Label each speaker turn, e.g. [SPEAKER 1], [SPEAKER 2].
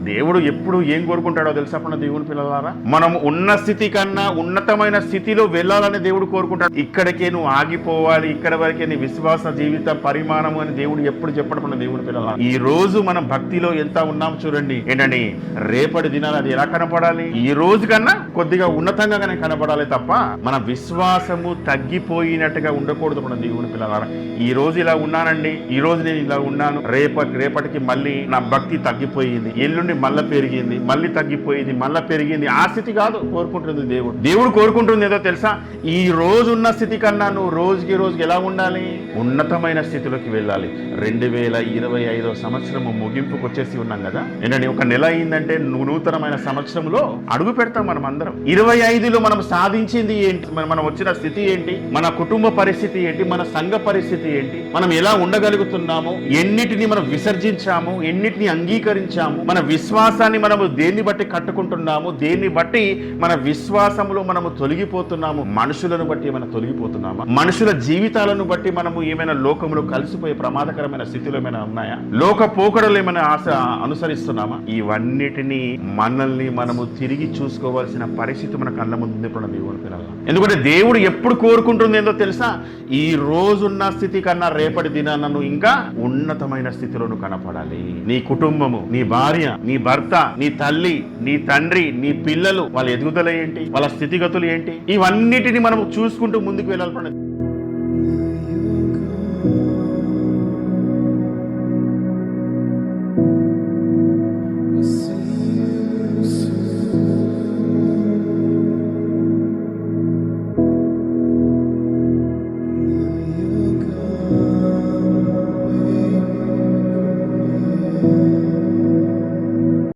[SPEAKER 1] దేవుడు ఎప్పుడు ఏం కోరుకుంటాడో తెలుసా దేవుని పిల్లలారా, మనం ఉన్న స్థితి కన్నా ఉన్నతమైన స్థితిలో వెళ్ళాలని దేవుడు కోరుకుంటాడు. ఇక్కడికే నువ్వు ఆగిపోవాలి, ఇక్కడ వరకే నీ విశ్వాస జీవిత పరిమాణం అని దేవుడు ఎప్పుడు చెప్పడం దేవుని పిల్లలారా. ఈ రోజు మనం భక్తిలో ఎంత ఉన్నాం చూడండి. ఏంటండి, రేపటి దినాలు అది ఎలా కనపడాలి? ఈ రోజు కన్నా కొద్దిగా ఉన్నతంగానే కనపడాలి తప్ప మన విశ్వాసము తగ్గిపోయినట్టుగా ఉండకూడదు మన దేవుని పిల్లలారా. ఈ రోజు ఇలా ఉన్నానండి, ఈ రోజు నేను ఇలా ఉన్నాను, రేపటికి మళ్ళీ నా భక్తి తగ్గిపోయింది, ఎల్లుండి మళ్ళీ పెరిగింది, మళ్ళీ తగ్గిపోయింది, మళ్ళీ పెరిగింది. ఆ స్థితి కాదు కోరుకుంటుంది దేవుడు కోరుకుంటుంది ఏదో తెలుసా? ఈ రోజు ఉన్న స్థితి కన్నా నువ్వు రోజుకి ఎలా ఉండాలి? ఉన్నతమైన స్థితిలోకి వెళ్ళాలి. 2025 సంవత్సరము ముగింపుకు వచ్చేసి ఉన్నాం కదా. ఏంటంటే ఒక నెల అయిందంటే నూతనమైన సంవత్సరంలో అడుగు పెడతాం మనం అందరం. 25లో మనం సాధించింది ఏంటి? మనం వచ్చిన స్థితి ఏంటి? మన కుటుంబ పరిస్థితి ఏంటి? మన సంఘ పరిస్థితి ఏంటి? మనం ఎలా ఉండగలుగుతున్నాము? ఎన్నిటిని మనం విసర్జించాము, ఎన్నిటిని అంగీకరించాము? మన విశ్వాసాన్ని మనము దేన్ని బట్టి కట్టుకుంటున్నాము, దేన్ని బట్టి మన విశ్వాసంలో మనము తొలగిపోతున్నాము? మనుషులను బట్టి మనం తొలగిపోతున్నామా? మనుషుల జీవితాలను బట్టి మనము ఏమైనా లోకంలో కలిసిపోయే ప్రమాదకరమైన స్థితిలో ఏమైనా ఉన్నాయా? లోక పోకడలు ఏమైనా అనుసరిస్తున్నామా? ఇవన్నిటినీ మనల్ని మనము తిరిగి చూసుకోవాల్సిన పరిస్థితి మన కళ్ళ ముందు దేవుని పిల్లల. ఎందుకంటే దేవుడు ఎప్పుడు కోరుకుంటుంది ఏందో తెలుసా? ఈ రోజున్న స్థితి కన్నా రేపటి దినాన నువ్వు ఇంకా ఉన్నతమైన స్థితిలో నువ్వు కనపడాలి. నీ కుటుంబము, నీ భార్య, నీ భర్త, నీ తల్లి, నీ తండ్రి, నీ పిల్లలు, వాళ్ళ ఎదుగుదల ఏంటి, వాళ్ళ స్థితిగతులు ఏంటి, ఇవన్నిటిని మనం చూసుకుంటూ ముందుకు వెళ్ళాలి.